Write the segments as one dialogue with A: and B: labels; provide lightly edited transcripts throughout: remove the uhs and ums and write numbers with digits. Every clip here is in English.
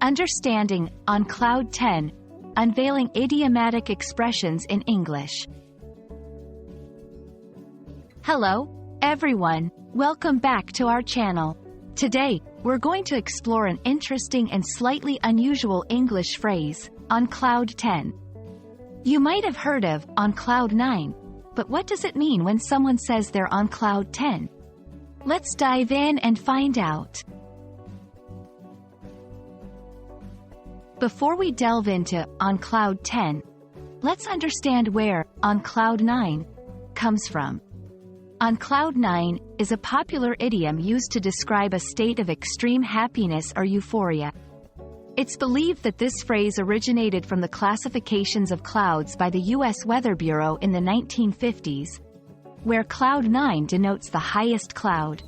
A: Understanding, on Cloud 10, Unveiling Idiomatic Expressions in English. Hello, everyone. Welcome back to our channel. Today, we're going to explore an interesting and slightly unusual English phrase, on Cloud 10. You might have heard of on Cloud 9, but what does it mean when someone says they're on Cloud 10? Let's dive in and find out. Before we delve into on Cloud 10, let's understand where on Cloud 9 comes from. On Cloud 9 is a popular idiom used to describe a state of extreme happiness or euphoria. It's believed that this phrase originated from the classifications of clouds by the U.S. Weather Bureau in the 1950s, where Cloud 9 denotes the highest cloud.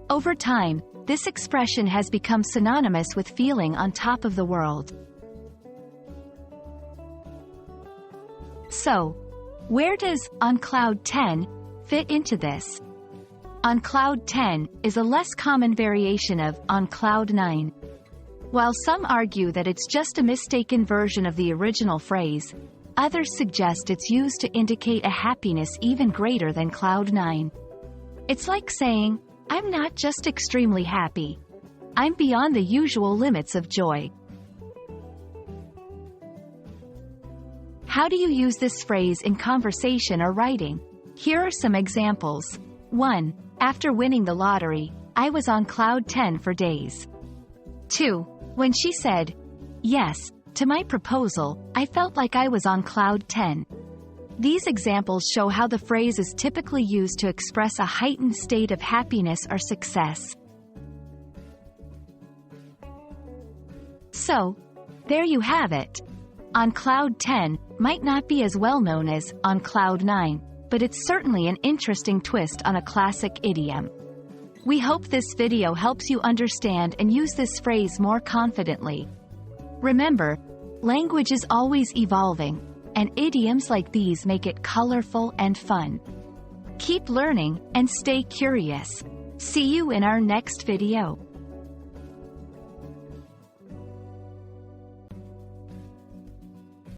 A: Over time, this expression has become synonymous with feeling on top of the world. So, where does on Cloud 10 fit into this? On Cloud 10 is a less common variation of on Cloud 9. While some argue that it's just a mistaken version of the original phrase, others suggest it's used to indicate a happiness even greater than Cloud 9. It's like saying, I'm not just extremely happy. I'm beyond the usual limits of joy. How do you use this phrase in conversation or writing? Here are some examples. 1. After winning the lottery, I was on Cloud 10 for days. 2. When she said yes to my proposal, I felt like I was on Cloud 10. These examples show how the phrase is typically used to express a heightened state of happiness or success. So, there you have it. On Cloud 10 might not be as well known as on Cloud 9, but it's certainly an interesting twist on a classic idiom. We hope this video helps you understand and use this phrase more confidently. Remember, language is always evolving, and idioms like these make it colorful and fun. Keep learning and stay curious. See you in our next video.